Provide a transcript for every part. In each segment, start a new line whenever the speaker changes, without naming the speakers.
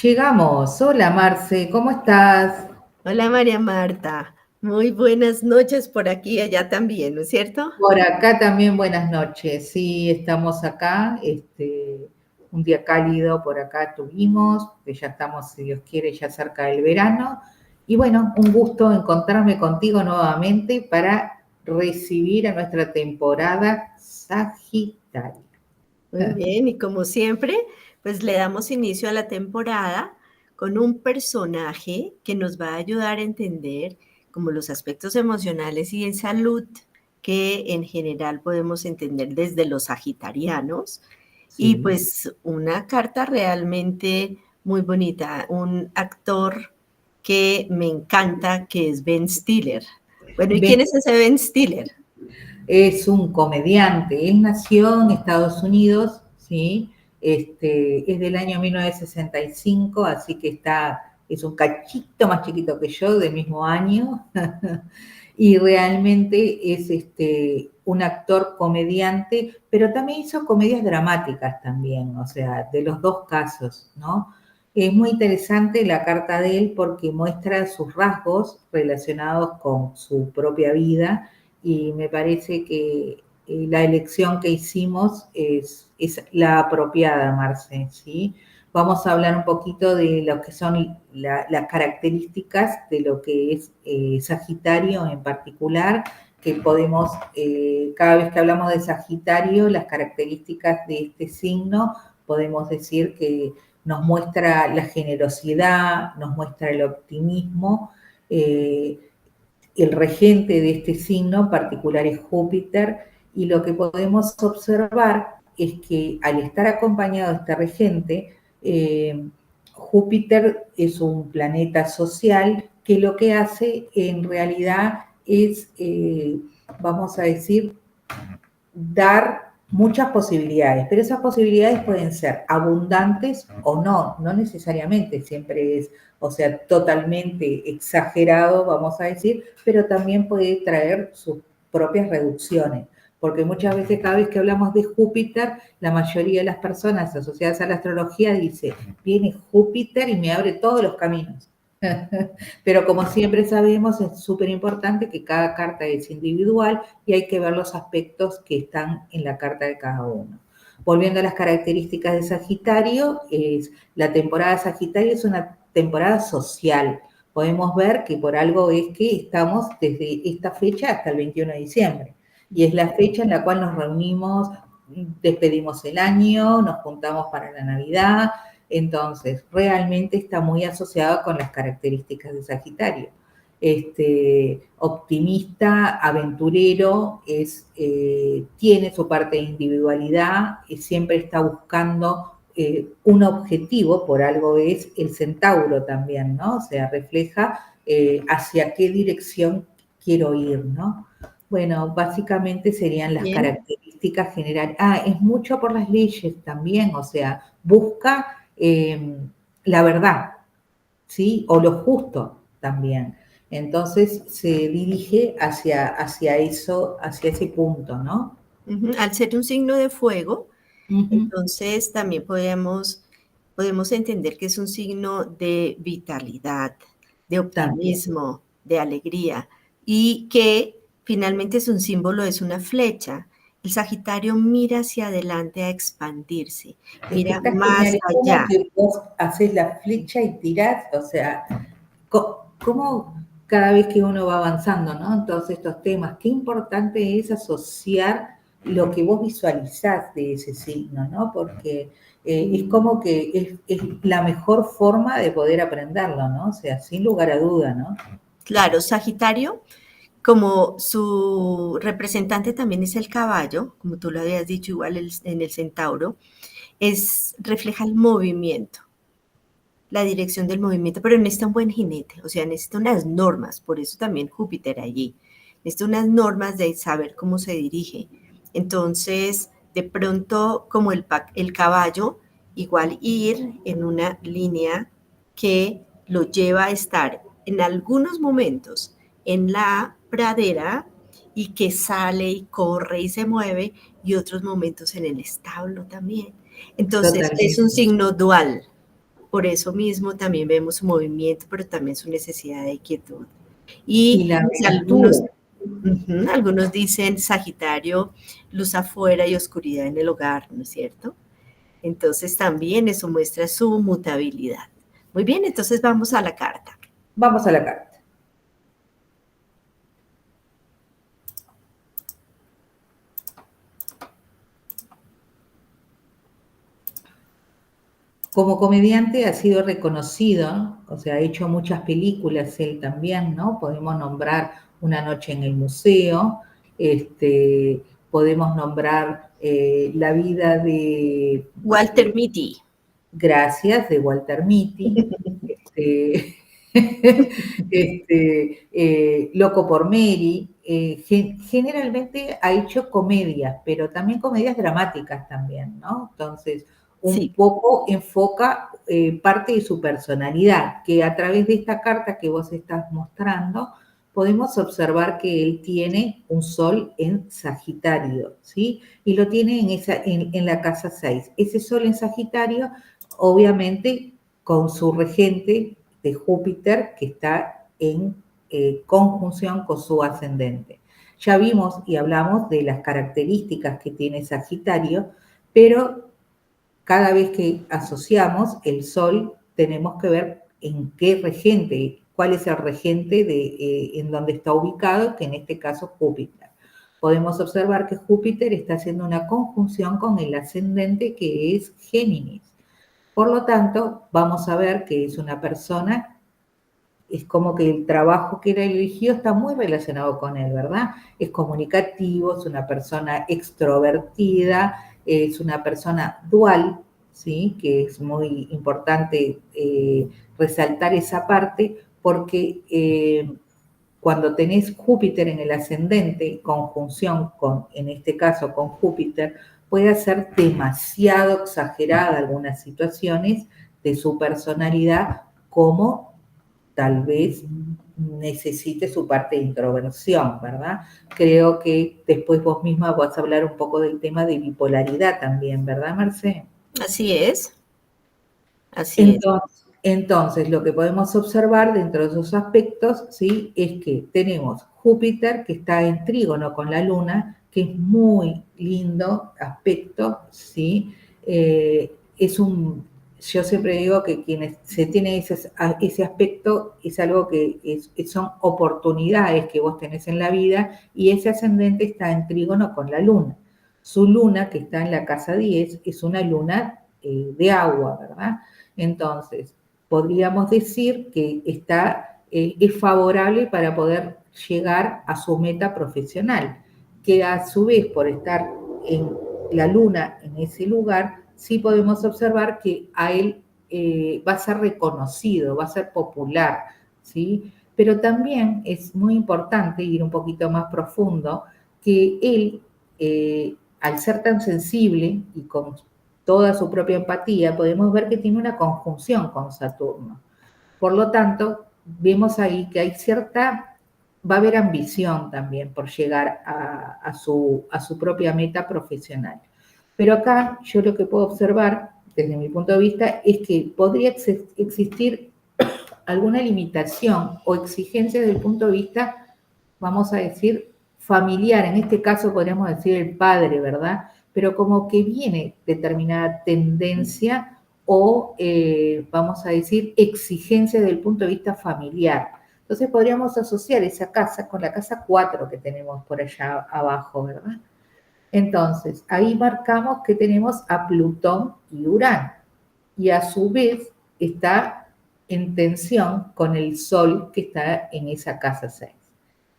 Llegamos. Hola Marce, ¿cómo estás?
Hola María Marta, muy buenas noches por aquí y allá también, ¿no es cierto?
Por acá también buenas noches. Sí, estamos acá. Un día cálido por acá tuvimos, que ya estamos, si Dios quiere, ya cerca del verano. Y bueno, un gusto encontrarme contigo nuevamente para recibir a nuestra temporada Sagitario.
Muy bien, y como siempre, pues le damos inicio a la temporada con un personaje que nos va a ayudar a entender como los aspectos emocionales y de salud que en general podemos entender desde los sagitarianos. Y
Sí.
pues una carta realmente muy bonita, un actor que me encanta, que es Ben Stiller. Bueno, ¿y quién es ese Ben Stiller?
Es un comediante. Él nació en Estados Unidos, ¿sí? Es del año 1965, así que es un cachito más chiquito que yo, del mismo año. Y realmente es un actor comediante, pero también hizo comedias dramáticas también, o sea, de los dos casos, ¿no? Es muy interesante la carta de él porque muestra sus rasgos relacionados con su propia vida y me parece que la elección que hicimos es la apropiada, Marce, ¿sí? Vamos a hablar un poquito de lo que son las características de lo que es Sagitario en particular, que podemos, cada vez que hablamos de Sagitario, las características de este signo, podemos decir que nos muestra la generosidad, nos muestra el optimismo. El regente de este signo particular es Júpiter, y lo que podemos observar es que al estar acompañado de este regente, Júpiter es un planeta social que lo que hace en realidad es, vamos a decir, dar muchas posibilidades, pero esas posibilidades pueden ser abundantes o no, no necesariamente siempre es, o sea, totalmente exagerado, vamos a decir, pero también puede traer sus propias reducciones, porque muchas veces cada vez que hablamos de Júpiter, la mayoría de las personas asociadas a la astrología dice, viene Júpiter y me abre todos los caminos. Pero como siempre sabemos, es súper importante que cada carta es individual y hay que ver los aspectos que están en la carta de cada uno. Volviendo a las características de Sagitario, la temporada de Sagitario es una temporada social. Podemos ver que por algo es que estamos desde esta fecha hasta el 21 de diciembre. Y es la fecha en la cual nos reunimos, despedimos el año, nos juntamos para la Navidad. Entonces, realmente está muy asociado con las características de Sagitario. Optimista, aventurero, tiene su parte de individualidad, siempre está buscando un objetivo, por algo es el centauro también, ¿no? O sea, refleja hacia qué dirección quiero ir, ¿no? Bueno, básicamente serían las
Bien.
características generales. Es mucho por las leyes también, o sea, busca la verdad, ¿sí? O lo justo también. Entonces se dirige hacia eso, hacia ese punto, ¿no?
Al ser un signo de fuego,
Ujú.
entonces también podemos entender que es un signo de vitalidad, de
También.
optimismo, de alegría, y que finalmente es un símbolo, es una flecha. El Sagitario mira hacia adelante a expandirse,
Es que
mira
está
más
genial, es como
allá.
que vos haces la flecha y tirás, o sea, como cada vez que uno va avanzando, ¿no? En todos estos temas, qué importante es asociar lo que vos visualizás de ese signo, ¿no? Porque es como que es la mejor forma de poder aprenderlo, ¿no? O sea, sin lugar a duda, ¿no?
Claro, Sagitario, como su representante también es el caballo, como tú lo habías dicho igual en el centauro, refleja el movimiento, la dirección del movimiento, pero necesita un buen jinete, o sea, necesita unas normas, por eso también Júpiter allí, necesita unas normas de saber cómo se dirige. Entonces, de pronto, como el caballo, igual ir en una línea que lo lleva a estar en algunos momentos en la pradera y que sale y corre y se mueve, y otros momentos en el establo también. Entonces, es un
Totalmente.
signo dual. Por eso mismo también vemos su movimiento, pero también su necesidad de quietud.
Y
Y
la
pues,
aventura.
algunos dicen Sagitario, luz afuera y oscuridad en el hogar, ¿no es cierto? Entonces también eso muestra su mutabilidad. Muy bien, entonces vamos a la carta.
Vamos a la carta. Como comediante ha sido reconocido, o sea, ha hecho muchas películas él también, ¿no? Podemos nombrar Una noche en el museo, podemos nombrar La vida de,
Walter Mitty.
gracias, de Walter Mitty, este, Loco por Mary. Generalmente ha hecho comedias, pero también comedias dramáticas también, ¿no? Entonces, un
Sí,
poco enfoca parte de su personalidad, que a través de esta carta que vos estás mostrando, podemos observar que él tiene un sol en Sagitario, ¿sí? Y lo tiene en la casa 6. Ese sol en Sagitario, obviamente, con su regente de Júpiter, que está en conjunción con su ascendente. Ya vimos y hablamos de las características que tiene Sagitario, pero cada vez que asociamos el Sol, tenemos que ver en qué regente, cuál es el regente en donde está ubicado, que en este caso Júpiter. Podemos observar que Júpiter está haciendo una conjunción con el ascendente que es Géminis. Por lo tanto, vamos a ver que es una persona, es como que el trabajo que él eligió está muy relacionado con él, ¿verdad? Es comunicativo, es una persona extrovertida, es una persona dual, ¿sí? Que es muy importante resaltar esa parte porque cuando tenés Júpiter en el ascendente, conjunción con, en este caso, con Júpiter, puede ser demasiado exagerada algunas situaciones de su personalidad, como tal vez necesite su parte de introversión, ¿verdad? Creo que después vos misma vas a hablar un poco del tema de bipolaridad también, ¿verdad, Mercé?
así es, así es.
Entonces, lo que podemos observar dentro de esos aspectos, ¿sí? Es que tenemos Júpiter, que está en trígono con la Luna, que es muy lindo aspecto, ¿sí? Es un, yo siempre digo que quienes se tienen ese aspecto es algo que son oportunidades que vos tenés en la vida, y ese ascendente está en trígono con la Luna. Su Luna, que está en la casa 10, es una luna de agua, ¿verdad? Entonces, podríamos decir que es favorable para poder llegar a su meta profesional, que a su vez, por estar en la luna en ese lugar, sí podemos observar que a él va a ser reconocido, va a ser popular, ¿sí? Pero también es muy importante ir un poquito más profundo, que él, al ser tan sensible y con toda su propia empatía, podemos ver que tiene una conjunción con Saturno. Por lo tanto, vemos ahí que hay va a haber ambición también por llegar a su propia meta profesional. Pero acá yo lo que puedo observar, desde mi punto de vista, es que podría existir alguna limitación o exigencia desde el punto de vista, vamos a decir, familiar. En este caso podríamos decir el padre, ¿verdad? Pero como que viene determinada tendencia o, vamos a decir, exigencia desde el punto de vista familiar. Entonces podríamos asociar esa casa con la casa 4 que tenemos por allá abajo, ¿verdad? Entonces, ahí marcamos que tenemos a Plutón y Urano, y a su vez está en tensión con el Sol que está en esa casa 6.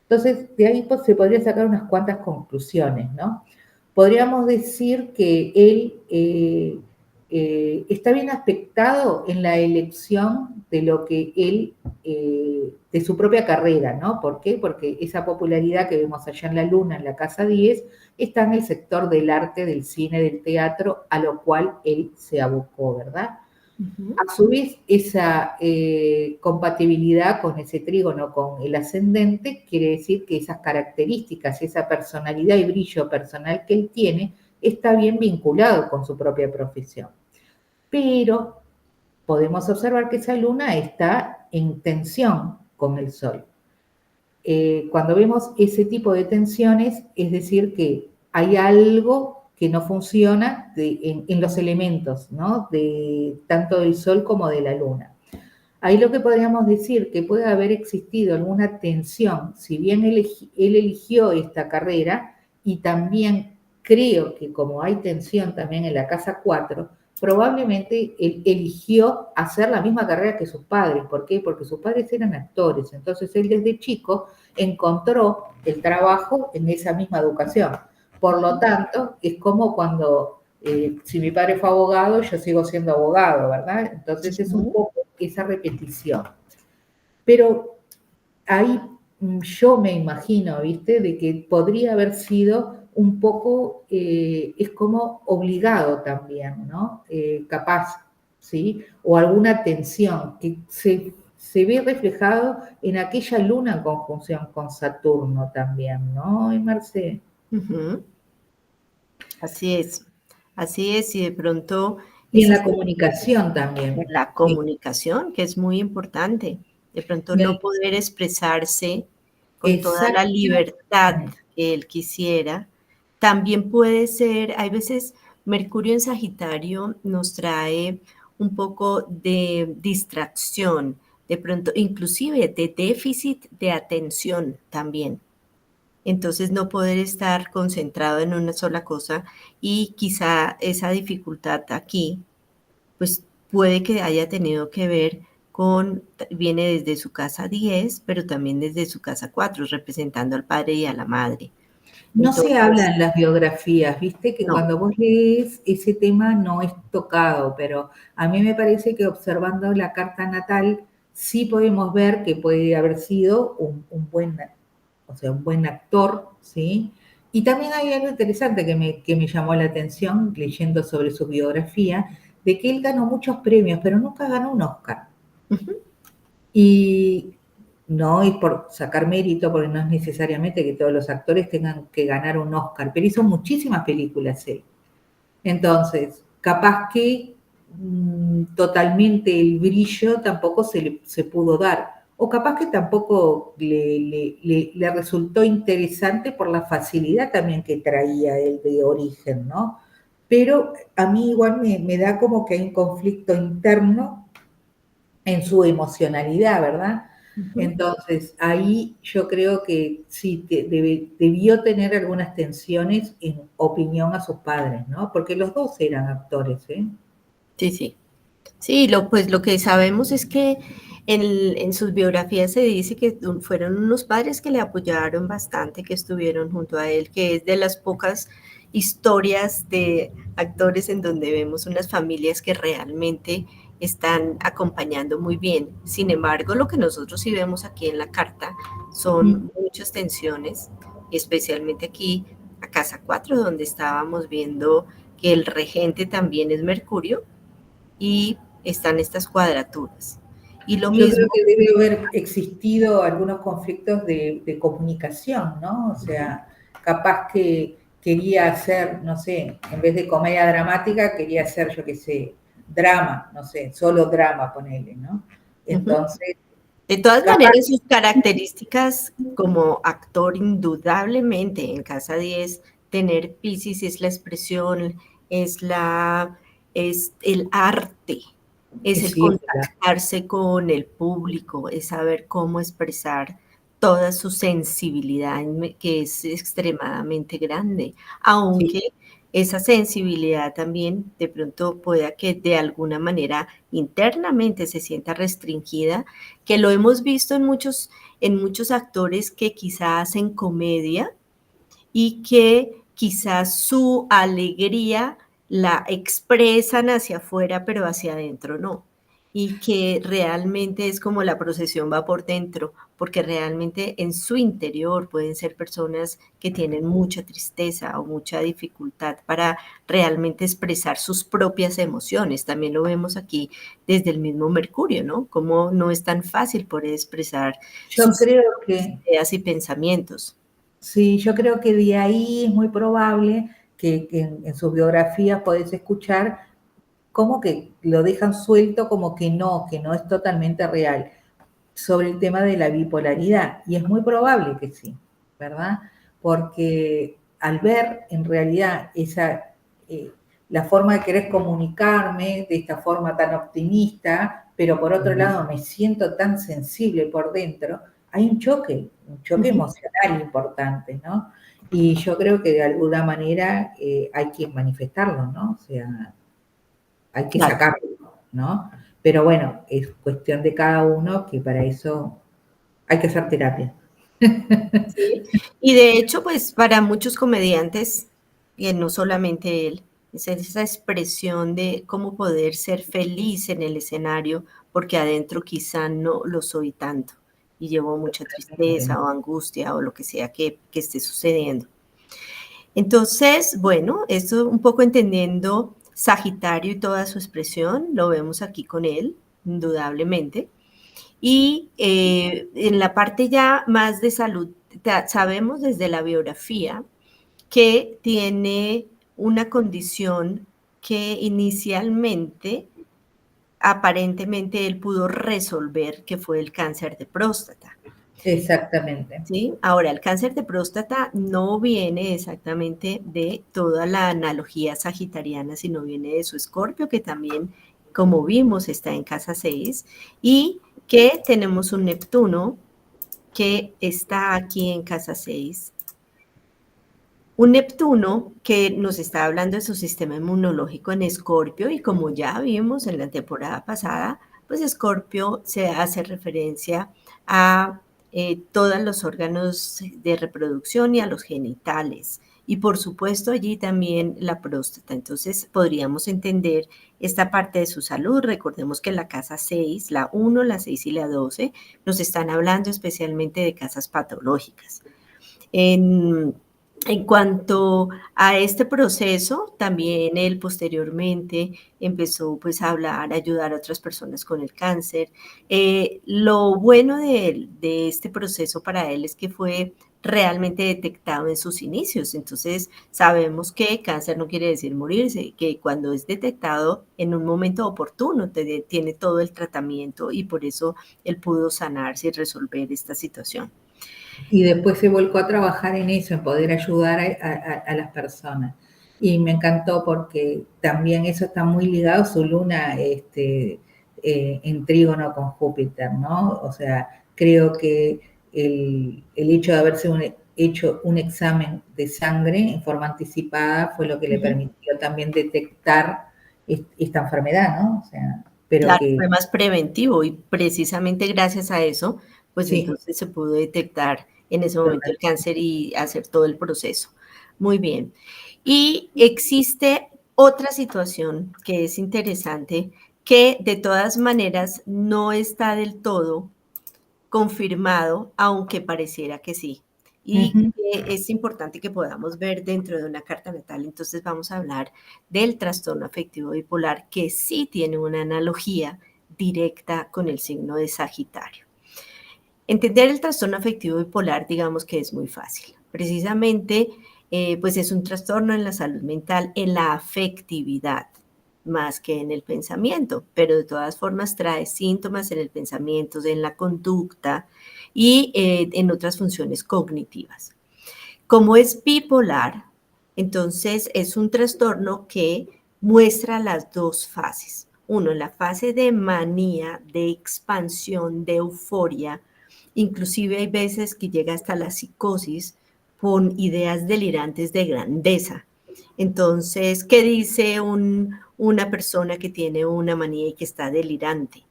Entonces, de ahí pues, se podría sacar unas cuantas conclusiones, ¿no? Podríamos decir que él está bien aspectado en la elección de lo que él, de su propia carrera, ¿no? ¿Por qué? Porque esa popularidad que vemos allá en la Luna, en la casa 10, está en el sector del arte, del cine, del teatro, a lo cual él se abocó, ¿verdad? A su vez, esa compatibilidad con ese trígono, con el ascendente, quiere decir que esas características, esa personalidad y brillo personal que él tiene, está bien vinculado con su propia profesión. Pero podemos observar que esa luna está en tensión con el Sol. Cuando vemos ese tipo de tensiones, es decir, que hay algo que no funciona en los elementos, ¿no? Tanto del Sol como de la Luna. Ahí lo que podríamos decir que puede haber existido alguna tensión, si bien él eligió esta carrera, y también creo que como hay tensión también en la casa 4, probablemente él eligió hacer la misma carrera que sus padres. ¿Por qué? Porque sus padres eran actores, entonces él desde chico encontró el trabajo en esa misma educación. Por lo tanto, es como cuando si mi padre fue abogado, yo sigo siendo abogado, ¿verdad? Entonces es un poco esa repetición. Pero ahí yo me imagino, ¿viste? De que podría haber sido un poco, es como obligado también, ¿no? Capaz, ¿sí? O alguna tensión que se ve reflejado en aquella luna en conjunción con Saturno también, ¿no, Marce?
Así es, y de pronto
Y en
esa
la comunicación también.
la comunicación, que es muy importante, de pronto
Y
no
el,
poder expresarse con toda la libertad
exactamente.
que él quisiera, también puede ser, hay veces Mercurio en Sagitario nos trae un poco de distracción, de pronto inclusive de déficit de atención también. Entonces no poder estar concentrado en una sola cosa y quizá esa dificultad aquí, pues puede que haya tenido que ver con, viene desde su casa 10, pero también desde su casa 4, representando al padre y a la madre.
No se habla
Entonces,
en las biografías, viste que
no.
cuando vos lees ese tema no es tocado, pero a mí me parece que observando la carta natal sí podemos ver que puede haber sido un buen actor, ¿sí? Y también hay algo interesante que me llamó la atención leyendo sobre su biografía, de que él ganó muchos premios, pero nunca ganó un Oscar.
Ujú.
Y no es por sacar mérito, porque no es necesariamente que todos los actores tengan que ganar un Oscar, pero hizo muchísimas películas él. Entonces, capaz que totalmente el brillo tampoco se pudo dar. O capaz que tampoco le resultó interesante por la facilidad también que traía él de origen, ¿no? Pero a mí igual me da como que hay un conflicto interno en su emocionalidad, ¿verdad?
Ujú.
Entonces, ahí yo creo que sí, debió tener algunas tensiones en opinión a sus padres, ¿no? Porque los dos eran actores, ¿eh?
Sí, sí. Sí, pues lo que sabemos es que en sus biografías se dice que fueron unos padres que le apoyaron bastante, que estuvieron junto a él, que es de las pocas historias de actores en donde vemos unas familias que realmente están acompañando muy bien. Sin embargo, lo que nosotros sí vemos aquí en la carta son muchas tensiones, especialmente aquí a Casa 4, donde estábamos viendo que el regente también es Mercurio y están estas cuadraturas. Y lo
Yo creo
mismo,
que debe haber existido algunos conflictos de comunicación, ¿no? O sea, capaz que quería hacer, no sé, en vez de comedia dramática, quería hacer, yo qué sé, drama, no sé, solo drama, ponele, ¿no?
uh-huh.
Entonces,
De todas
capaz
maneras, sus características como actor, indudablemente en Casa 10, tener Piscis es la expresión, es la, es el arte, es el
sí, es verdad.
contactarse con el público, es saber cómo expresar toda su sensibilidad, que es extremadamente grande,
Sí,
aunque esa sensibilidad también de pronto pueda que de alguna manera internamente se sienta restringida, que lo hemos visto en muchos actores que quizás hacen comedia y que quizás su alegría la expresan hacia afuera, pero hacia adentro no. Y que realmente es como la procesión va por dentro, porque realmente en su interior pueden ser personas que tienen mucha tristeza o mucha dificultad para realmente expresar sus propias emociones. También lo vemos aquí desde el mismo Mercurio, ¿no? Como no es tan fácil poder expresar
yo
sus
creo que
ideas y pensamientos.
sí, yo creo que de ahí es muy probable que en sus biografías podés escuchar como que lo dejan suelto, como que no es totalmente real, sobre el tema de la bipolaridad. Y es muy probable que sí, ¿verdad? Porque al ver en realidad eh, la forma de querer comunicarme de esta forma tan optimista, pero por otro lado me siento tan sensible por dentro, hay un choque emocional importante, ¿no? Y yo creo que de alguna manera hay que manifestarlo, ¿no? O sea, hay que
Claro.
sacarlo, ¿no? Pero bueno, es cuestión de cada uno, que para eso hay que hacer terapia.
Sí. Y de hecho, pues para muchos comediantes, y no solamente él, es esa expresión de cómo poder ser feliz en el escenario, porque adentro quizá no lo soy tanto y llevo mucha tristeza o angustia o lo que sea que esté sucediendo. Entonces, bueno, esto un poco entendiendo Sagitario y toda su expresión, lo vemos aquí con él, indudablemente. Y en la parte ya más de salud, sabemos desde la biografía que tiene una condición que inicialmente, aparentemente, él pudo resolver, que fue el cáncer de próstata.
Exactamente.
¿Sí? Ahora, el cáncer de próstata no viene exactamente de toda la analogía sagitariana, sino viene de su Escorpio, que también, como vimos, está en casa 6, y que tenemos un Neptuno que está aquí en casa 6. Un Neptuno que nos está hablando de su sistema inmunológico en Escorpio, y como ya vimos en la temporada pasada, pues Escorpio se hace referencia a todos los órganos de reproducción y a los genitales. Y por supuesto allí también la próstata. Entonces podríamos entender esta parte de su salud. Recordemos que la casa 6, la 1, la 6 y la 12 nos están hablando especialmente de casas patológicas. En cuanto a este proceso, también él posteriormente empezó pues a hablar, a ayudar a otras personas con el cáncer. Lo bueno de este proceso para él es que fue realmente detectado en sus inicios. Entonces sabemos que cáncer no quiere decir morirse, que cuando es detectado en un momento oportuno tiene todo el tratamiento y por eso él pudo sanarse y resolver esta situación.
Y después se volcó a trabajar en eso, en poder ayudar a las personas. Y me encantó porque también eso está muy ligado a su luna en trígono con Júpiter, ¿no? O sea, creo que el hecho de haberse hecho un examen de sangre en forma anticipada fue lo que le permitió también detectar esta enfermedad, ¿no? O sea, pero
Claro,
que
fue más preventivo y precisamente gracias a eso, pues
sí,
entonces se pudo detectar en ese momento el
total.
cáncer y hacer todo el proceso. Muy bien. Y existe otra situación que es interesante, que de todas maneras no está del todo confirmado, aunque pareciera que sí. Y
Ujú.
es importante que podamos ver dentro de una carta natal. Entonces vamos a hablar del trastorno afectivo bipolar, que sí tiene una analogía directa con el signo de Sagitario. Entender el trastorno afectivo bipolar, digamos que es muy fácil. Precisamente, pues es un trastorno en la salud mental, en la afectividad, más que en el pensamiento, pero de todas formas trae síntomas en el pensamiento, en la conducta y en otras funciones cognitivas. Como es bipolar, entonces es un trastorno que muestra las dos fases. Uno, la fase de manía, de expansión, de euforia. Inclusive hay veces que llega hasta la psicosis con ideas delirantes de grandeza. Entonces, ¿qué dice una persona que tiene una manía y que está delirante?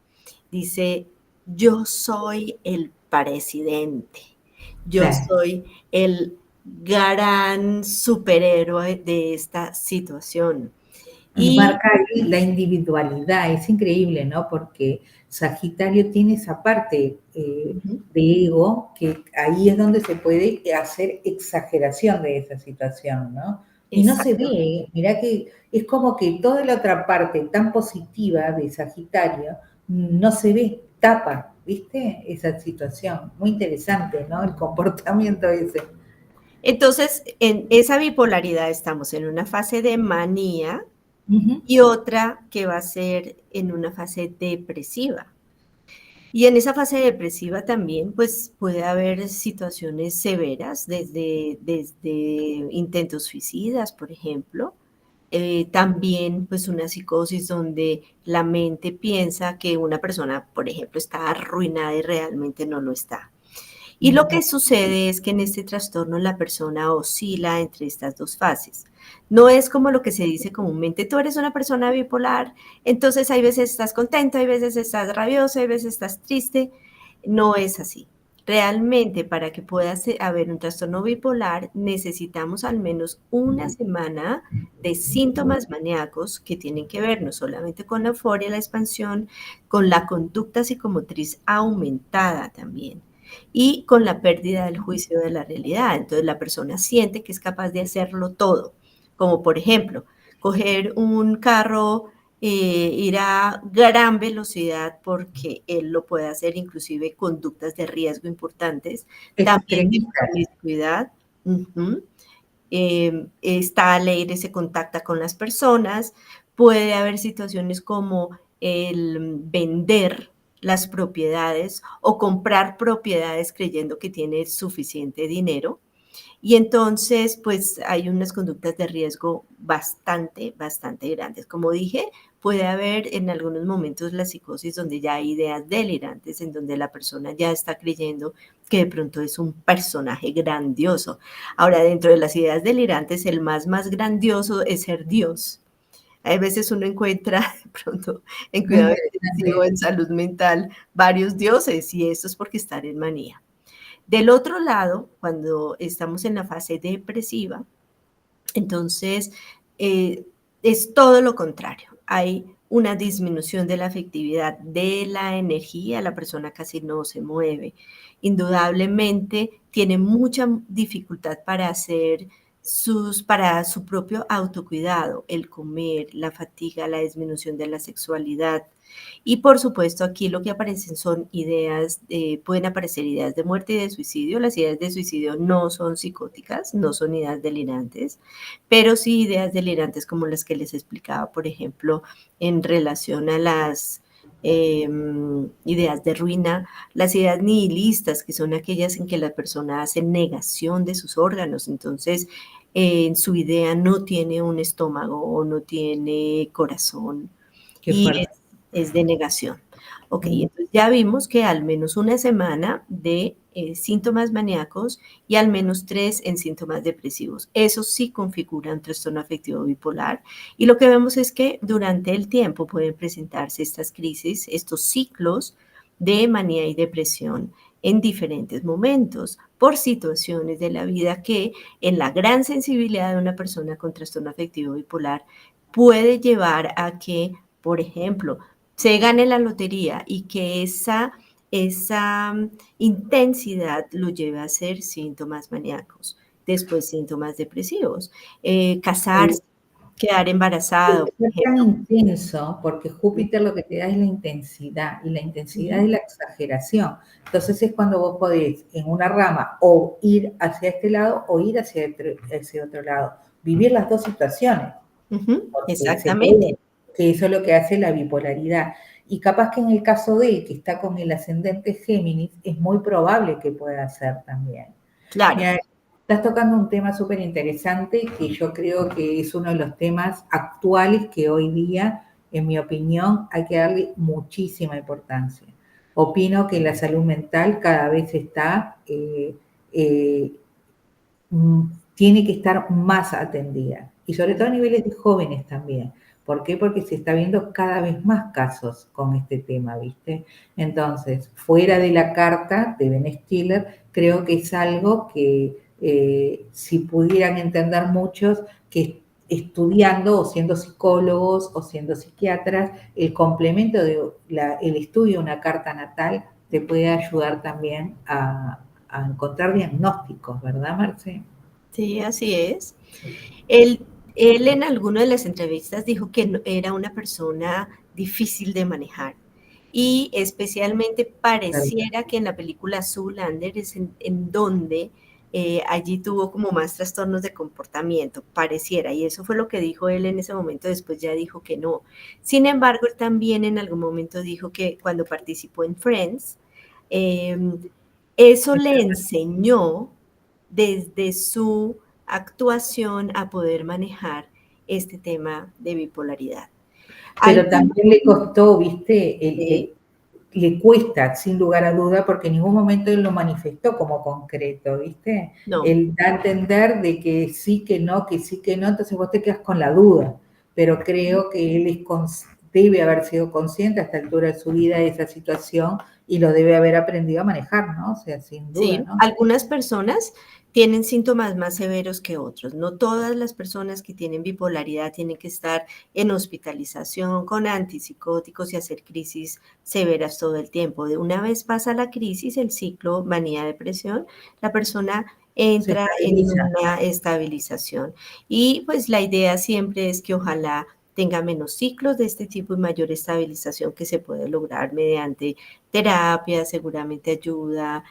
Dice, yo soy el presidente, yo
Claro.
soy el gran superhéroe de esta situación.
Y
Y
marca ahí la individualidad, es increíble, ¿no? Porque Sagitario tiene esa parte de ego, que ahí es donde se puede hacer exageración de esa situación, ¿no? Y no se ve,
exactamente.
mirá que es como que toda la otra parte tan positiva de Sagitario no se ve, tapa, ¿viste? Esa situación. Muy interesante, ¿no? El comportamiento ese.
Entonces, en esa bipolaridad estamos en una fase de manía,
Ujú.
y otra que va a ser en una fase depresiva. Y en esa fase depresiva también, pues puede haber situaciones severas, desde intentos suicidas, por ejemplo. También, pues una psicosis donde la mente piensa que una persona, por ejemplo, está arruinada y realmente no lo está. Y lo que
Ujú.
sucede es que en este trastorno la persona oscila entre estas dos fases. No es como lo que se dice comúnmente, tú eres una persona bipolar, entonces hay veces estás contento, hay veces estás rabioso, hay veces estás triste. No es así. Realmente para que pueda haber un trastorno bipolar necesitamos al menos una semana de síntomas maníacos que tienen que ver no solamente con la euforia, la expansión, con la conducta psicomotriz aumentada también y con la pérdida del juicio de la realidad. Entonces la persona siente que es capaz de hacerlo todo, como por ejemplo, coger un carro, ir a gran velocidad porque él lo puede hacer, inclusive conductas de riesgo importantes, también de
Extremistas.
promiscuidad. Uh-huh. Está alegre, se contacta con las personas, puede haber situaciones como el vender las propiedades o comprar propiedades creyendo que tiene suficiente dinero. Y entonces, pues hay unas conductas de riesgo bastante, bastante grandes. Como dije, puede haber en algunos momentos la psicosis donde ya hay ideas delirantes, en donde la persona ya está creyendo que de pronto es un personaje grandioso. Ahora, dentro de las ideas delirantes, el más grandioso es ser Dios. Hay veces uno encuentra de pronto en
Muy
cuidado intensivo,
interesante.
en salud mental, varios dioses y esto es porque están en manía. Del otro lado, cuando estamos en la fase depresiva, entonces es todo lo contrario. Hay una disminución de la afectividad, de la energía, la persona casi no se mueve. Indudablemente tiene mucha dificultad para hacer para su propio autocuidado, el comer, la fatiga, la disminución de la sexualidad, y por supuesto, aquí lo que aparecen son ideas, pueden aparecer ideas de muerte y de suicidio. Las ideas de suicidio no son psicóticas, no son ideas delirantes, pero sí ideas delirantes como las que les explicaba, por ejemplo, en relación a las ideas de ruina, las ideas nihilistas, que son aquellas en que la persona hace negación de sus órganos. Entonces, en su idea no tiene un estómago o no tiene corazón
Qué
y
fuerte.
es de negación. Ok,
Mm.
entonces ya vimos que al menos una semana de síntomas maníacos y al menos 3 en síntomas depresivos. Eso sí configura un trastorno afectivo bipolar. Y lo que vemos es que durante el tiempo pueden presentarse estas crisis, estos ciclos de manía y depresión en diferentes momentos por situaciones de la vida que en la gran sensibilidad de una persona con trastorno afectivo bipolar puede llevar a que, por ejemplo, se gane la lotería y que esa intensidad lo lleve a hacer síntomas maníacos, después síntomas depresivos, casarse, quedar embarazado, por
Ser tan
ejemplo.
intenso, porque Júpiter lo que te da es la intensidad, y la intensidad
Ujú,
es la exageración. Entonces es cuando vos podés en una rama o ir hacia este lado o ir hacia ese otro lado, vivir las dos situaciones,
ujú,
porque se
exactamente,
puede, que eso es lo que hace la bipolaridad. Y capaz que en el caso de él, que está con el ascendente Géminis, es muy probable que pueda hacer también.
claro.
Mira, estás tocando un tema súper interesante que yo creo que es uno de los temas actuales que hoy día, en mi opinión, hay que darle muchísima importancia. Opino que la salud mental cada vez está, eh, tiene que estar más atendida y sobre todo a niveles de jóvenes también. ¿Por qué? Porque se está viendo cada vez más casos con este tema, ¿viste? Entonces, fuera de la carta de Ben Stiller, creo que es algo que si pudieran entender muchos, que estudiando o siendo psicólogos o siendo psiquiatras, el complemento el estudio de una carta natal te puede ayudar también a encontrar diagnósticos, ¿verdad, Marce?
Sí, así es. Él en alguna de las entrevistas dijo que era una persona difícil de manejar y especialmente
¿Verdad?
pareciera que en la película Zoolander es en donde allí tuvo como más trastornos de comportamiento, pareciera, y eso fue lo que dijo él en ese momento, después ya dijo que no. Sin embargo, él también en algún momento dijo que cuando participó en Friends, eh, eso le enseñó desde su actuación a poder manejar este tema de bipolaridad.
Pero
Algunos,
también le costó, viste,
sí,
le cuesta, sin lugar a duda, porque en ningún momento él lo manifestó como concreto, ¿viste?
no,
Él da a entender de que sí, que no, que sí, que no, entonces vos te quedas con la duda. Pero creo que él debe haber sido consciente a esta altura de su vida de esa situación y lo debe haber aprendido a manejar, ¿no? O sea, sin duda,
sí,
¿no?
algunas personas tienen síntomas más severos que otros. No todas las personas que tienen bipolaridad tienen que estar en hospitalización con antipsicóticos y hacer crisis severas todo el tiempo. De una vez pasa la crisis, el ciclo manía-depresión, la persona
Se
entra en
estabiliza.
una estabilización. Y pues la idea siempre es que ojalá tenga menos ciclos de este tipo y mayor estabilización que se puede lograr mediante terapia, seguramente ayuda,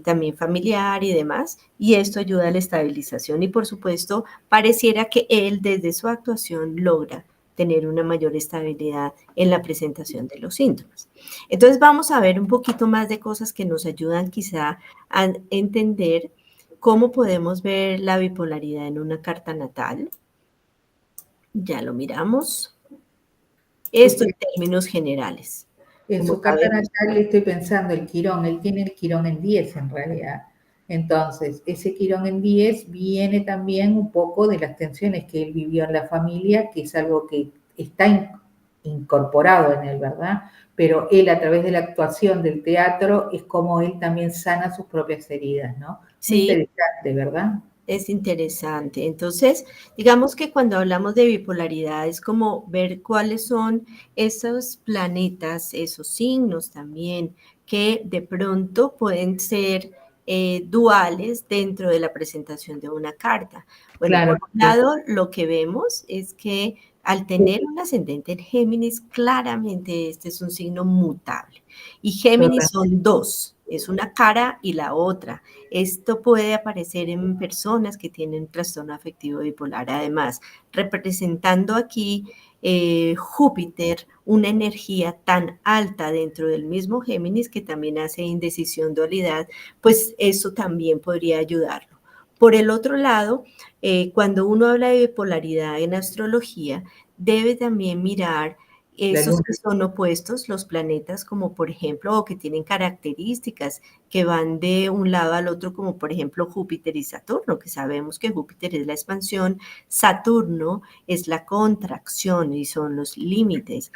también familiar y demás, y esto ayuda a la estabilización y por supuesto pareciera que él desde su actuación logra tener una mayor estabilidad en la presentación de los síntomas. Entonces vamos a ver un poquito más de cosas que nos ayudan quizá a entender cómo podemos ver la bipolaridad en una carta natal. Ya lo miramos. Esto en
Este,
términos generales.
En
Como
su carta
sabemos,
natal le estoy pensando el Quirón, él tiene el Quirón en 10 en realidad. Entonces, ese Quirón en 10 viene también un poco de las tensiones que él vivió en la familia, que es algo que está incorporado en él, ¿verdad? Pero él a través de la actuación del teatro es como él también sana sus propias heridas, ¿no? Muy
sí,
interesante, ¿verdad?
es interesante. Entonces, digamos que cuando hablamos de bipolaridad es como ver cuáles son esos planetas, esos signos también, que de pronto pueden ser duales dentro de la presentación de una carta. Bueno,
Claro,
por un lado, lo que vemos es que al tener
porque
un ascendente en Géminis, claramente este es un signo mutable. Y Géminis
totalmente,
son dos, es una cara y la otra. Esto puede aparecer en personas que tienen trastorno afectivo bipolar. Además, representando aquí Júpiter, una energía tan alta dentro del mismo Géminis que también hace indecisión, dualidad, pues eso también podría ayudarlo. Por el otro lado, cuando uno habla de bipolaridad en astrología, debe también mirar
la
esos
luna,
que son opuestos, los planetas, como por ejemplo, o que tienen características que van de un lado al otro, como por ejemplo Júpiter y Saturno, que sabemos que Júpiter es la expansión, Saturno es la contracción y son los límites,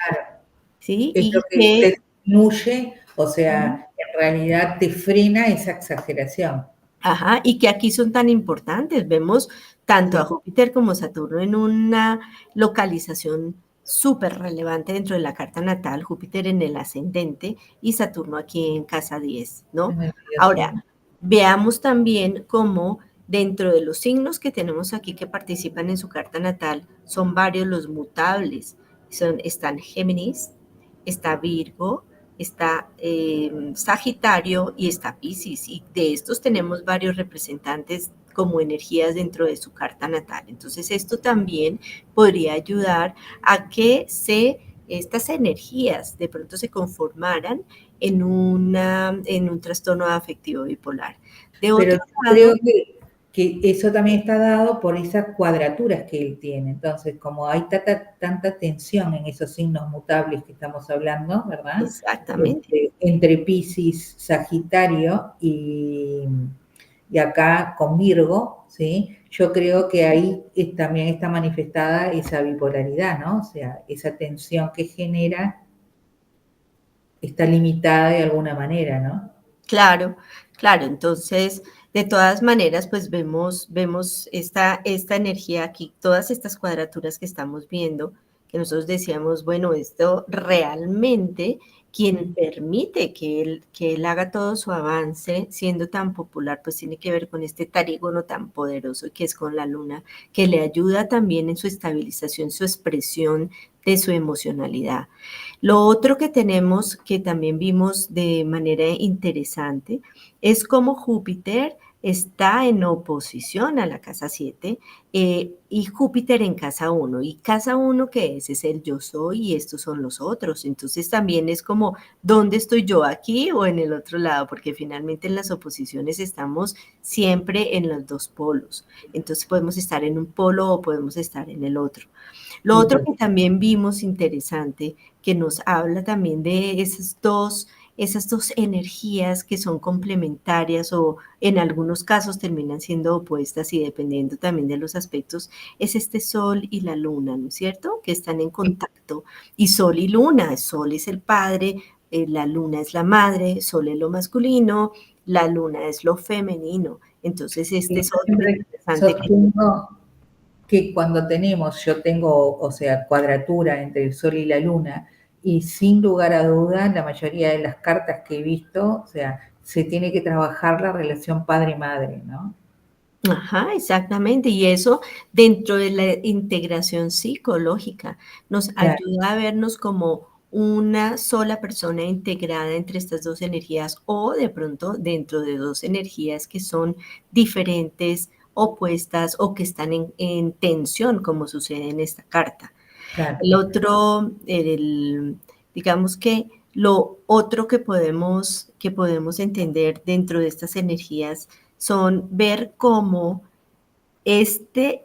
¿sí?
es lo
Y
que
que
te disminuye, o sea, en realidad te frena esa exageración.
ajá, y que aquí son tan importantes. Vemos tanto a
Sí,
Júpiter como Saturno en una localización súper relevante dentro de la carta natal, Júpiter en el ascendente y Saturno aquí en casa 10, ¿no?
en el medio,
Ahora,
sí.
veamos también cómo dentro de los signos que tenemos aquí que participan en su carta natal, son varios los mutables. Están Géminis, está Virgo, está Sagitario y está Piscis. Y de estos tenemos varios representantes como energías dentro de su carta natal. Entonces esto también podría ayudar a que estas energías de pronto se conformaran en un trastorno afectivo bipolar. De
Pero
otro
yo creo
lado,
que eso también está dado por esas cuadraturas que él tiene. Entonces, como hay tanta tensión en esos signos mutables que estamos hablando, ¿verdad?
exactamente.
Entre Piscis, Sagitario y acá con Virgo, ¿sí? Yo creo que ahí también está manifestada esa bipolaridad, ¿no? O sea, esa tensión que genera está limitada de alguna manera, ¿no?
Claro, claro. Entonces, de todas maneras, pues vemos esta energía aquí, todas estas cuadraturas que estamos viendo, que nosotros decíamos, bueno, esto realmente, quien permite que él haga todo su avance siendo tan popular, pues tiene que ver con este tarígono tan poderoso que es con la luna, que le ayuda también en su estabilización, su expresión de su emocionalidad. Lo otro que tenemos, que también vimos de manera interesante, es cómo Júpiter está en oposición a la casa 7 y Júpiter en casa 1. ¿Y casa 1 qué es? Es el yo soy y estos son los otros. Entonces también es como, ¿dónde estoy yo? ¿Aquí o en el otro lado? Porque finalmente en las oposiciones estamos siempre en los dos polos. Entonces podemos estar en un polo o podemos estar en el otro. Lo
Sí,
otro que también vimos interesante, que nos habla también de esas dos energías que son complementarias o en algunos casos terminan siendo opuestas y dependiendo también de los aspectos, es este sol y la luna, ¿no es cierto? Que están en contacto. Y sol y luna, sol es el padre, la luna es la madre, sol es lo masculino, la luna es lo femenino. Entonces, este
sí,
es
yo
otro
siempre
interesante que...
sostengo que cuando yo tengo, o sea, cuadratura entre el Sol y la Luna, y sin lugar a dudas, la mayoría de las cartas que he visto, o sea, se tiene que trabajar la relación padre-madre, ¿no?
Ajá, exactamente. Y eso dentro de la integración psicológica nos
Claro,
ayuda a vernos como una sola persona integrada entre estas dos energías o de pronto dentro de dos energías que son diferentes, opuestas o que están en tensión, como sucede en esta carta.
claro,
El otro, digamos que lo otro que podemos entender dentro de estas energías son ver cómo esta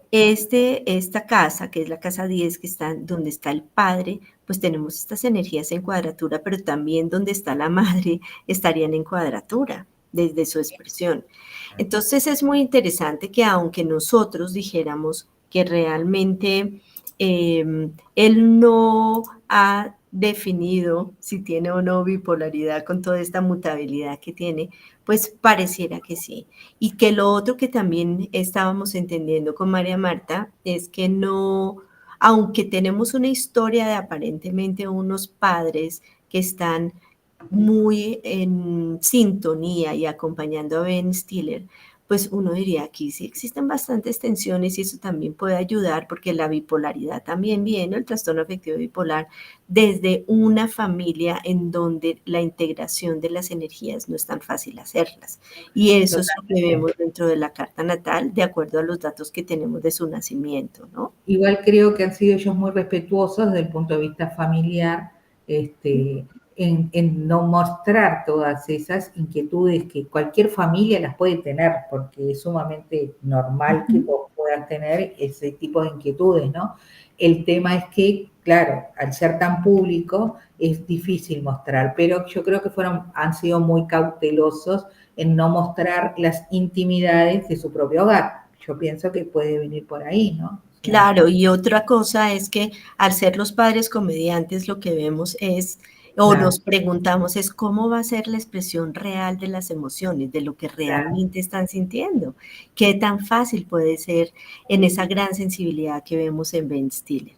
casa, que es la casa 10 que está donde está el padre, pues tenemos estas energías en cuadratura, pero también donde está la madre estarían en cuadratura desde su expresión. Entonces es muy interesante que aunque nosotros dijéramos que realmente él no ha definido si tiene o no bipolaridad con toda esta mutabilidad que tiene, pues pareciera que sí. Y que lo otro que también estábamos entendiendo con María Marta es que no, aunque tenemos una historia de aparentemente unos padres que están muy en sintonía y acompañando a Ben Stiller, pues uno diría aquí sí existen bastantes tensiones y eso también puede ayudar porque la bipolaridad también viene, el trastorno afectivo bipolar, desde una familia en donde la integración de las energías no es tan fácil hacerlas. Y eso es lo que
totalmente.
vemos dentro de la carta natal, de acuerdo a los datos que tenemos de su nacimiento, ¿no?
Igual creo que han sido ellos muy respetuosos desde el punto de vista familiar, este, en no mostrar todas esas inquietudes que cualquier familia las puede tener, porque es sumamente normal que
Ujú.
vos puedas tener ese tipo de inquietudes, ¿no? El tema es que, claro, al ser tan público es difícil mostrar, pero yo creo que han sido muy cautelosos en no mostrar las intimidades de su propio hogar. Yo pienso que puede venir por ahí, ¿no? O sea,
Claro, y otra cosa es que al ser los padres comediantes lo que vemos es, o
claro,
nos preguntamos es cómo va a ser la expresión real de las emociones, de lo que
claro.
realmente están sintiendo. Qué tan fácil puede ser en esa gran sensibilidad que vemos en Ben Stiller.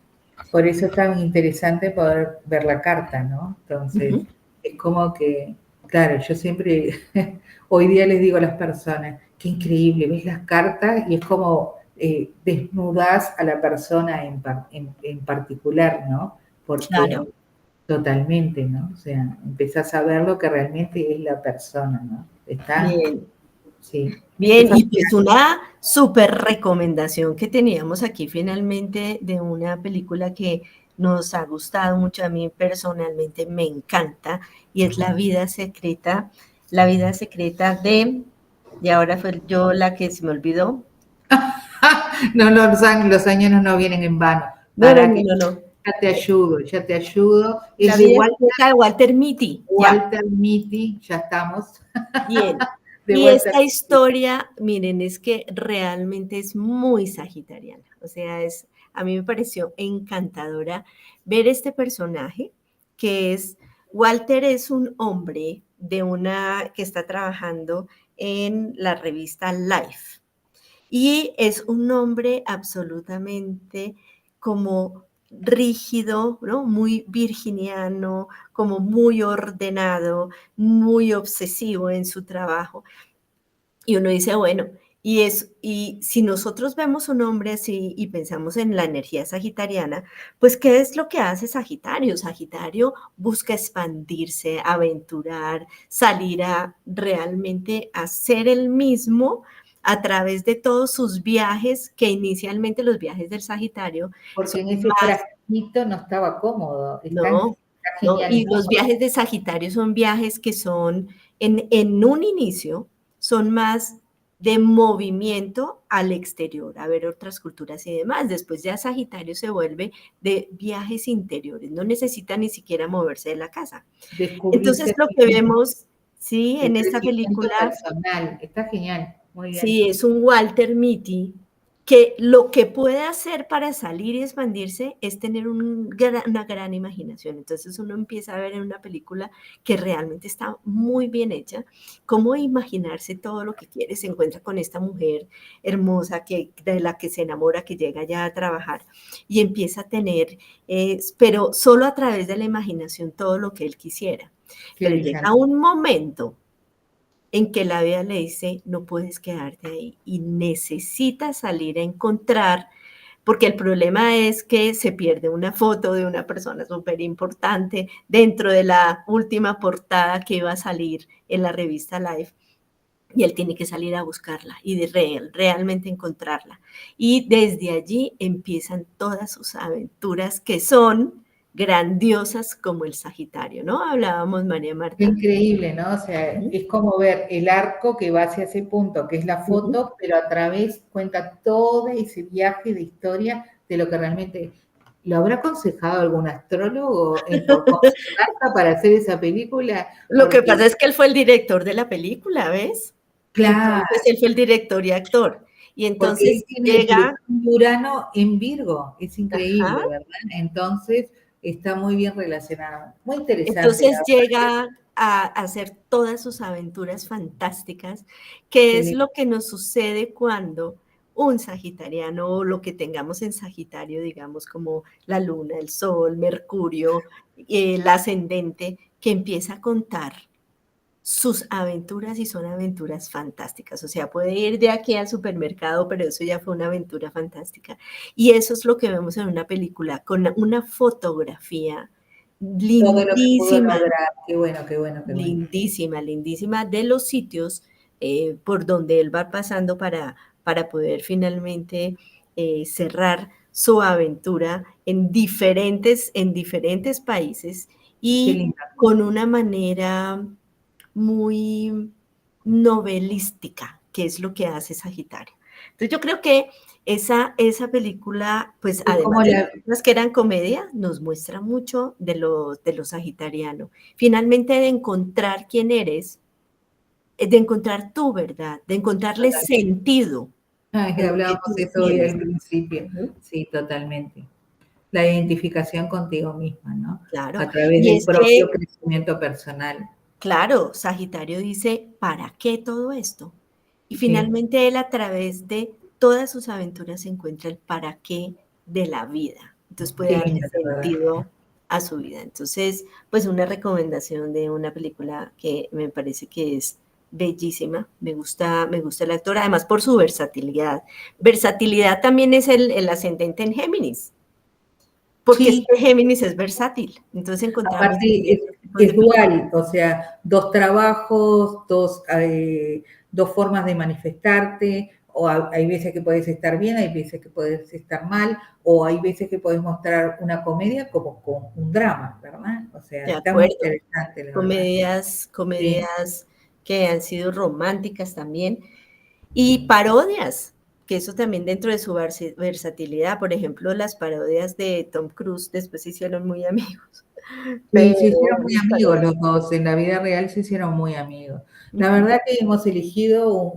Por eso es tan interesante poder ver la carta, ¿no? Entonces,
Ujú.
es como que, claro, yo siempre, hoy día les digo a las personas, qué increíble, ves las cartas y es como desnudas a la persona en particular, ¿no? Porque
Claro.
totalmente, ¿no? O sea, empezás a ver lo que realmente es la persona, ¿no? Está,
Bien.
sí, es
Bien, y pues
fascinante.
una súper recomendación que teníamos aquí finalmente de una película que nos ha gustado mucho, a mí personalmente me encanta, y es La vida secreta de, y ahora fue yo la que se me olvidó.
No, los años no vienen en vano.
No, no,
Para
no,
que
no, no.
ya te ayudo, ya te ayudo.
La
Es de
vida secreta de Walter Mitty, ya.
Walter Mitty, ya estamos.
Bien.
De
Y
Walter
esta
Mitty.
historia, miren, es que realmente es muy sagitariana. O sea, a mí me pareció encantadora ver este personaje que es, Walter es un hombre que está trabajando en la revista Life. Y es un hombre absolutamente como rígido, ¿no? Muy virginiano, como muy ordenado, muy obsesivo en su trabajo. Y uno dice, bueno, y si nosotros vemos un hombre así y pensamos en la energía sagitariana, pues ¿qué es lo que hace Sagitario? Sagitario busca expandirse, aventurar, salir a realmente a ser el mismo a través de todos sus viajes, que inicialmente los viajes del Sagitario
Porque
son
en ese
más,
frasquito no estaba cómodo.
no,
Está
no, y
genial.
los viajes de Sagitario son viajes que son, en un inicio, son más de movimiento al exterior, a ver otras culturas y demás. Después ya Sagitario se vuelve de viajes interiores, no necesita ni siquiera moverse de la casa.
Descubrirse
Entonces
a
lo
sí
que
mismo.
vemos, sí,
El
en esta
crecimiento
película,
personal. Está genial. Muy bien.
sí, es un Walter Mitty que lo que puede hacer para salir y expandirse es tener una gran imaginación. Entonces uno empieza a ver en una película que realmente está muy bien hecha, cómo imaginarse todo lo que quiere. Se encuentra con esta mujer hermosa de la que se enamora, que llega ya a trabajar y empieza a tener, pero solo a través de la imaginación, todo lo que él quisiera.
Qué
Pero llega
brillante.
un momento en que la vida le dice, no puedes quedarte ahí y necesitas salir a encontrar, porque el problema es que se pierde una foto de una persona súper importante dentro de la última portada que iba a salir en la revista Life. Y él tiene que salir a buscarla y realmente encontrarla. Y desde allí empiezan todas sus aventuras que son grandiosas como el Sagitario, ¿no? Hablábamos, María
Qué
Marta.
increíble, ¿no? O sea,
Uh
es como ver el arco que va hacia ese punto, que es la
-huh.
foto, pero a través cuenta todo ese viaje de historia de lo que realmente... ¿Lo habrá aconsejado algún astrólogo por consulta para hacer esa película?
Lo que
Porque,
pasa es que él fue el director de la película, ¿ves?
claro,
Entonces, él fue el director y actor. Y
porque él
entonces
tiene
llega,
Plutón y Urano en Virgo, es
ajá,
increíble, ¿verdad? Entonces está muy bien relacionado. Muy interesante, la
entonces
verdad.
llega a hacer todas sus aventuras fantásticas, que
Qué
es
lindo.
lo que nos sucede cuando un sagitariano o lo que tengamos en Sagitario, digamos como la luna, el sol, Mercurio, el ascendente, que empieza a contar sus aventuras y son aventuras fantásticas. O sea, puede ir de aquí al supermercado, pero eso ya fue una aventura fantástica. Y eso es lo que vemos en una película, con una fotografía
Todo lo que pudo
lindísima,
lograr. Qué bueno, qué bueno, qué bueno.
lindísima, lindísima de los sitios por donde él va pasando para poder finalmente cerrar su aventura en diferentes países
Qué
y
lindo.
con una manera muy novelística, que es lo que hace Sagitario. Entonces yo creo que esa película, pues
Es
además
como
de
la,
las que eran comedia, nos muestra mucho de lo sagitariano. Finalmente de encontrar quién eres, de encontrar tu verdad, de encontrarle sentido a lo que
hablábamos
tú
de eso hoy
tienes.
al principio.
Ujú,
Sí, totalmente. La identificación contigo misma, ¿no?
claro.
A través
Y
del
es que,
propio crecimiento personal.
claro, Sagitario dice, ¿para qué todo esto? Y
Sí,
finalmente él a través de todas sus aventuras encuentra el para qué de la vida. Entonces puede
qué
darle
lindo, la verdad.
sentido a su vida. Entonces, pues una recomendación de una película que me parece que es bellísima. Me gusta el actor, además por su versatilidad. Versatilidad también es el ascendente en Géminis, porque es
Sí,
que Géminis es versátil. Entonces encontramos
aparte
diversos tipos de
es
personas.
dual, o sea, dos trabajos, dos formas de manifestarte, o hay veces que puedes estar bien, hay veces que puedes estar mal, o hay veces que puedes mostrar una comedia como con un drama, ¿verdad? O sea,
De
está muy
acuerdo.
interesante, la verdad.
Comedias,
Sí.
comedias que han sido románticas también. Y parodias, que eso también dentro de su versatilidad. Por ejemplo, las parodias de Tom Cruise después se hicieron muy amigos.
Sí,
Pero
se hicieron muy
las
amigos
parodias.
los dos, en la vida real se hicieron muy amigos. La
Ujú.
verdad que hemos elegido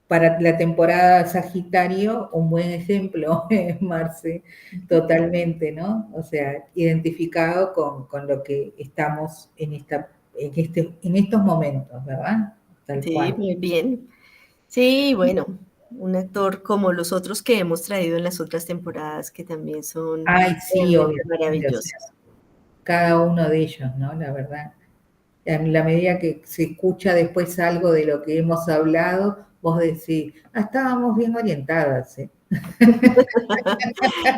para la temporada Sagitario un buen ejemplo, Marce, totalmente, ¿no? O sea, identificado con lo que estamos en estos momentos, ¿verdad? Tal
Sí,
cual.
muy bien. Sí, bueno, un actor como los otros que hemos traído en las otras temporadas que también son
Ay, sí,
realmente
obviamente, o sea,
maravillosos.
cada uno de ellos, ¿no? La verdad. En la medida que se escucha después algo de lo que hemos hablado, vos decís, estábamos bien orientadas, ¿eh?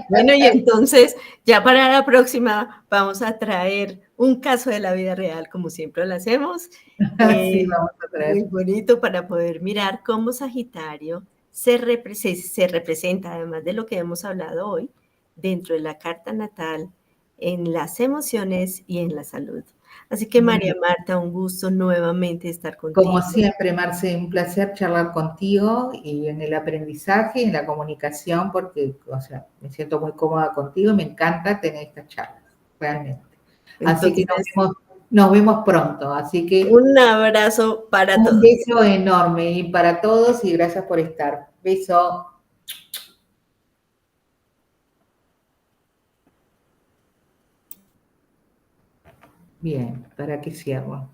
Bueno, y entonces, ya para la próxima vamos a traer un caso de la vida real, como siempre lo hacemos,
Sí, vamos a
muy
traer.
bonito para poder mirar cómo Sagitario se representa, además de lo que hemos hablado hoy, dentro de la carta natal, en las emociones y en la salud. Así que
Muy
María
bien.
Marta, un gusto nuevamente estar
Como
contigo.
siempre, Marce, un placer charlar contigo y en el aprendizaje, en la comunicación, porque, o sea, me siento muy cómoda contigo y me encanta tener estas charlas, realmente. Así que
Entonces,
nos vemos pronto. Así que
un abrazo para
un
todos.
beso enorme y para todos y gracias por estar. Beso. Bien, ¿para qué cierro?